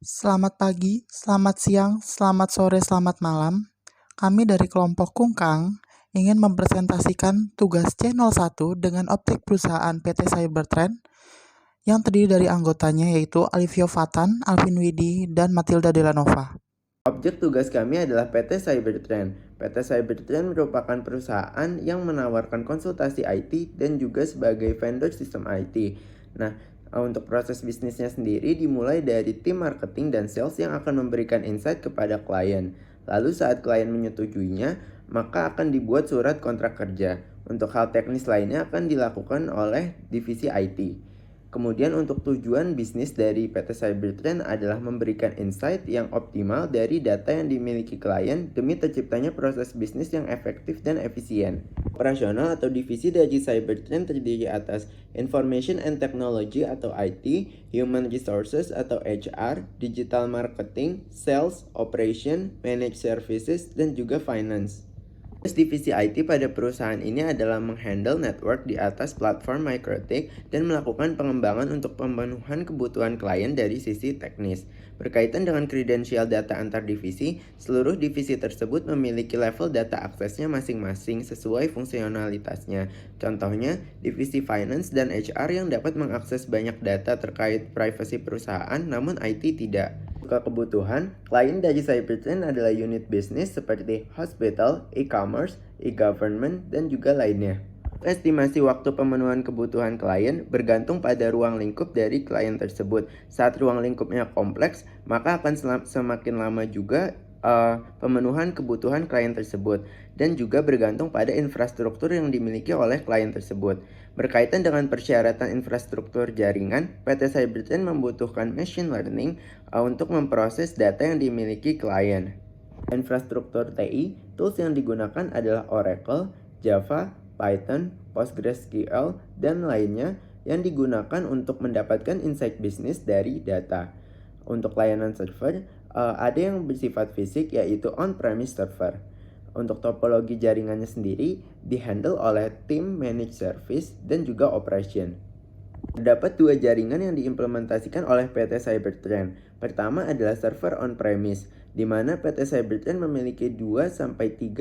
Selamat pagi, selamat siang, selamat sore, selamat malam. Kami dari kelompok Kungkang ingin mempresentasikan tugas C01 dengan objek perusahaan PT Cybertrend yang terdiri dari anggotanya yaitu Alivio Fatan, Alvin Widi, dan Matilda Delanova. Objek tugas kami adalah PT Cybertrend. PT Cybertrend merupakan perusahaan yang menawarkan konsultasi IT dan juga sebagai vendor sistem IT. Nah, untuk proses bisnisnya sendiri dimulai dari tim marketing dan sales yang akan memberikan insight kepada klien. Lalu saat klien menyetujuinya, maka akan dibuat surat kontrak kerja. Untuk hal teknis lainnya akan dilakukan oleh divisi IT. Kemudian untuk tujuan bisnis dari PT Cybertrend adalah memberikan insight yang optimal dari data yang dimiliki klien demi terciptanya proses bisnis yang efektif dan efisien. Operasional atau divisi dari Cybertrend terdiri atas Information and Technology atau IT, Human Resources atau HR, Digital Marketing, Sales, Operation, Managed Services, dan juga Finance. Divisi IT pada perusahaan ini adalah menghandle network di atas platform MikroTik dan melakukan pengembangan untuk pemenuhan kebutuhan klien dari sisi teknis. Berkaitan dengan kredensial data antar divisi, seluruh divisi tersebut memiliki level data aksesnya masing-masing sesuai fungsionalitasnya. Contohnya, divisi Finance dan HR yang dapat mengakses banyak data terkait privasi perusahaan, namun IT tidak. Kebutuhan, klien dari Cybertrend adalah unit bisnis seperti hospital, e-commerce, e-government, dan juga lainnya. Estimasi waktu pemenuhan kebutuhan klien bergantung pada ruang lingkup dari klien tersebut. Saat ruang lingkupnya kompleks, maka akan semakin lama juga pemenuhan kebutuhan klien tersebut, dan juga bergantung pada infrastruktur yang dimiliki oleh klien tersebut. Berkaitan dengan persyaratan infrastruktur jaringan, PT Cybertrend membutuhkan machine learning untuk memproses data yang dimiliki klien. Infrastruktur TI, tools yang digunakan adalah Oracle, Java, Python, PostgreSQL, dan lainnya yang digunakan untuk mendapatkan insight bisnis dari data. Untuk layanan server, ada yang bersifat fisik yaitu on-premise server. Untuk topologi jaringannya sendiri dihandle oleh tim managed service dan juga operation. Terdapat dua jaringan yang diimplementasikan oleh PT Cybertrend. Pertama adalah server on-premise, di mana PT Cybertrend memiliki 2-3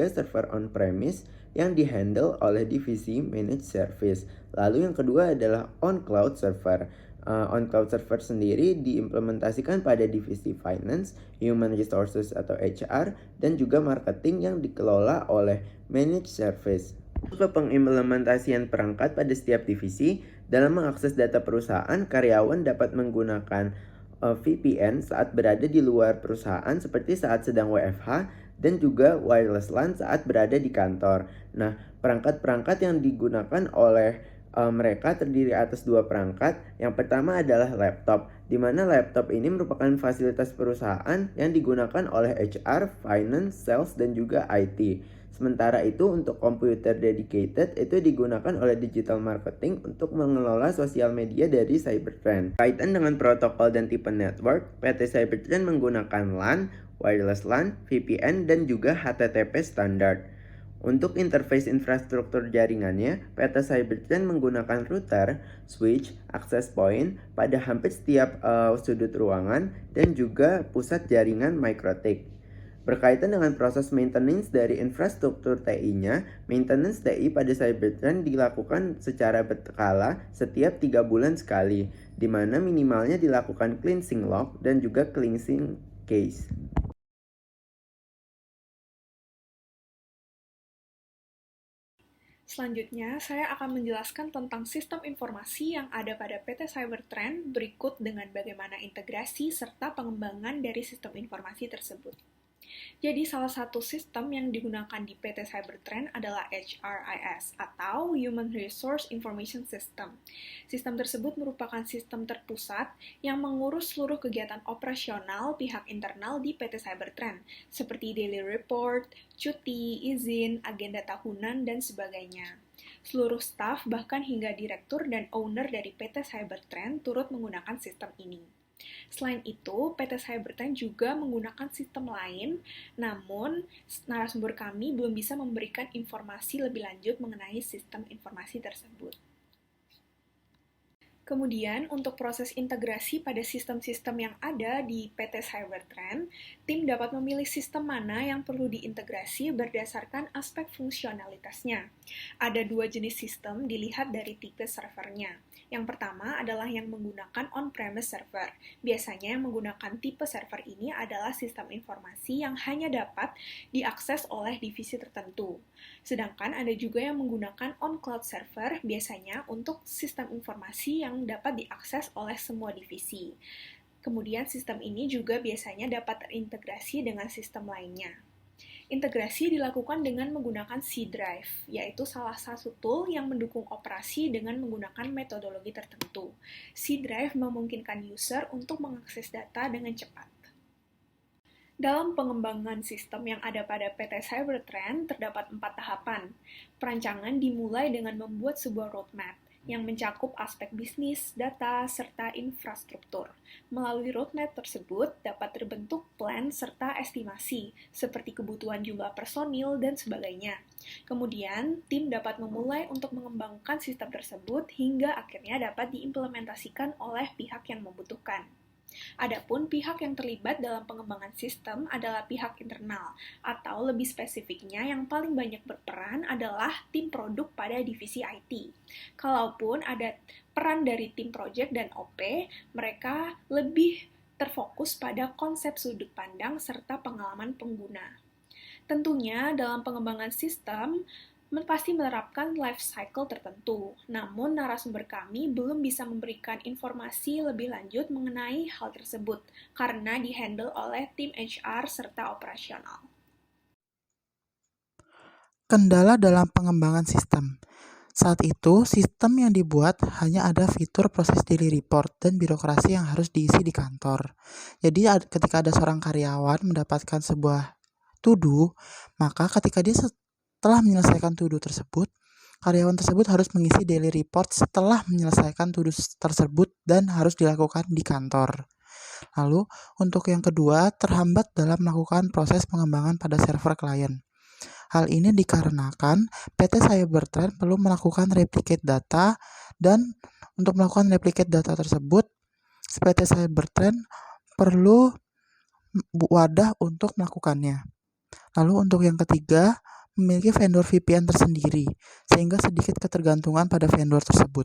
server on-premise yang dihandle oleh divisi managed service. Lalu yang kedua adalah on-cloud server. On-cloud server sendiri diimplementasikan pada divisi finance, human resources atau HR, dan juga marketing yang dikelola oleh managed service. Untuk pengimplementasian perangkat pada setiap divisi, dalam mengakses data perusahaan, karyawan dapat menggunakan VPN saat berada di luar perusahaan seperti saat sedang WFH dan juga wireless LAN saat berada di kantor. Nah, perangkat-perangkat yang digunakan oleh mereka terdiri atas dua perangkat. Yang pertama adalah laptop, di mana laptop ini merupakan fasilitas perusahaan yang digunakan oleh HR, finance, sales, dan juga IT. Sementara itu untuk komputer dedicated itu digunakan oleh digital marketing untuk mengelola sosial media dari Cybertrend. Kaitan dengan protokol dan tipe network, PT Cybertrend menggunakan LAN, wireless LAN, VPN, dan juga HTTP standar. Untuk interface infrastruktur jaringannya, PT Cybertrend menggunakan router, switch, access point pada hampir setiap sudut ruangan dan juga pusat jaringan MikroTik. Berkaitan dengan proses maintenance dari infrastruktur TI-nya, maintenance TI pada Cybertrend dilakukan secara berkala setiap 3 bulan sekali, di mana minimalnya dilakukan cleansing log dan juga cleansing case. Selanjutnya, saya akan menjelaskan tentang sistem informasi yang ada pada PT Cybertrend berikut dengan bagaimana integrasi serta pengembangan dari sistem informasi tersebut. Jadi, salah satu sistem yang digunakan di PT Cybertrend adalah HRIS atau Human Resource Information System. Sistem tersebut merupakan sistem terpusat yang mengurus seluruh kegiatan operasional pihak internal di PT Cybertrend, seperti daily report, cuti, izin, agenda tahunan, dan sebagainya. Seluruh staf, bahkan hingga direktur dan owner dari PT Cybertrend turut menggunakan sistem ini. Selain itu, PT Cybertrend juga menggunakan sistem lain, namun narasumber kami belum bisa memberikan informasi lebih lanjut mengenai sistem informasi tersebut. Kemudian, untuk proses integrasi pada sistem-sistem yang ada di PT Cybertrend, tim dapat memilih sistem mana yang perlu diintegrasi berdasarkan aspek fungsionalitasnya. Ada dua jenis sistem dilihat dari tipe servernya. Yang pertama adalah yang menggunakan on-premise server. Biasanya yang menggunakan tipe server ini adalah sistem informasi yang hanya dapat diakses oleh divisi tertentu. Sedangkan ada juga yang menggunakan on-cloud server, biasanya untuk sistem informasi yang dapat diakses oleh semua divisi. Kemudian sistem ini juga biasanya dapat terintegrasi dengan sistem lainnya. Integrasi dilakukan dengan menggunakan C Drive, yaitu salah satu tool yang mendukung operasi dengan menggunakan metodologi tertentu. C Drive memungkinkan user untuk mengakses data dengan cepat. Dalam pengembangan sistem yang ada pada PT Cybertrend, terdapat 4 tahapan. Perancangan dimulai dengan membuat sebuah roadmap yang mencakup aspek bisnis, data, serta infrastruktur. Melalui roadmap tersebut dapat terbentuk plan serta estimasi, seperti kebutuhan jumlah personil dan sebagainya. Kemudian, tim dapat memulai untuk mengembangkan sistem tersebut hingga akhirnya dapat diimplementasikan oleh pihak yang membutuhkan. Adapun pihak yang terlibat dalam pengembangan sistem adalah pihak internal, atau lebih spesifiknya yang paling banyak berperan adalah tim produk pada divisi IT. Kalaupun ada peran dari tim project dan OP, mereka lebih terfokus pada konsep sudut pandang serta pengalaman pengguna. Tentunya dalam pengembangan sistem, pasti menerapkan life cycle tertentu. Namun, narasumber kami belum bisa memberikan informasi lebih lanjut mengenai hal tersebut, karena dihandle oleh tim HR serta operasional. Kendala dalam pengembangan sistem. Saat itu, sistem yang dibuat hanya ada fitur proses daily report dan birokrasi yang harus diisi di kantor. Jadi, ketika ada seorang karyawan mendapatkan sebuah to-do, maka ketika dia setelah menyelesaikan to-do tersebut, karyawan tersebut harus mengisi daily report setelah menyelesaikan to-do tersebut dan harus dilakukan di kantor. Lalu, untuk yang kedua, terhambat dalam melakukan proses pengembangan pada server klien. Hal ini dikarenakan PT Cybertrend perlu melakukan replicate data, dan untuk melakukan replicate data tersebut, PT Cybertrend perlu wadah untuk melakukannya. Lalu untuk yang ketiga, memiliki vendor VPN tersendiri, sehingga sedikit ketergantungan pada vendor tersebut.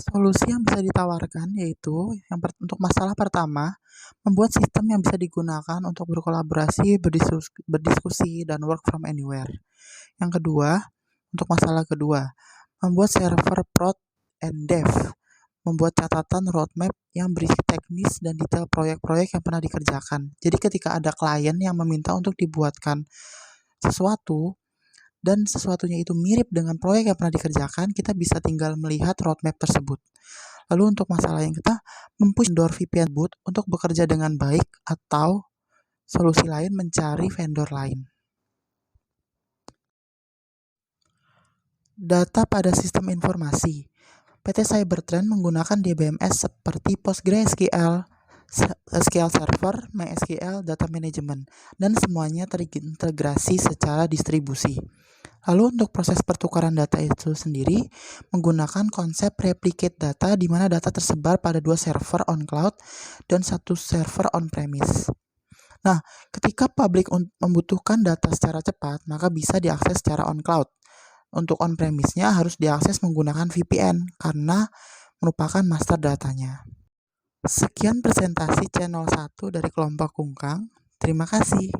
Solusi yang bisa ditawarkan yaitu untuk masalah pertama, membuat sistem yang bisa digunakan untuk berkolaborasi, berdiskusi, dan work from anywhere. Yang kedua, untuk masalah kedua, membuat server prod and dev, membuat catatan roadmap yang berisi teknis dan detail proyek-proyek yang pernah dikerjakan. Jadi ketika ada klien yang meminta untuk dibuatkan sesuatu, dan sesuatunya itu mirip dengan proyek yang pernah dikerjakan, kita bisa tinggal melihat roadmap tersebut. Lalu untuk masalah yang kita mempush vendor VPN boot untuk bekerja dengan baik, atau solusi lain mencari vendor lain. Data pada sistem informasi. PT Cybertrend menggunakan DBMS seperti PostgreSQL, SQL Server, MySQL, Data Management, dan semuanya terintegrasi secara distribusi. Lalu untuk proses pertukaran data itu sendiri menggunakan konsep replicate data, di mana data tersebar pada 2 server on cloud dan 1 server on premise. Nah, ketika publik membutuhkan data secara cepat, maka bisa diakses secara on cloud. Untuk on premise-nya harus diakses menggunakan VPN karena merupakan master datanya. Sekian presentasi channel 1 dari kelompok Kungkang. Terima kasih.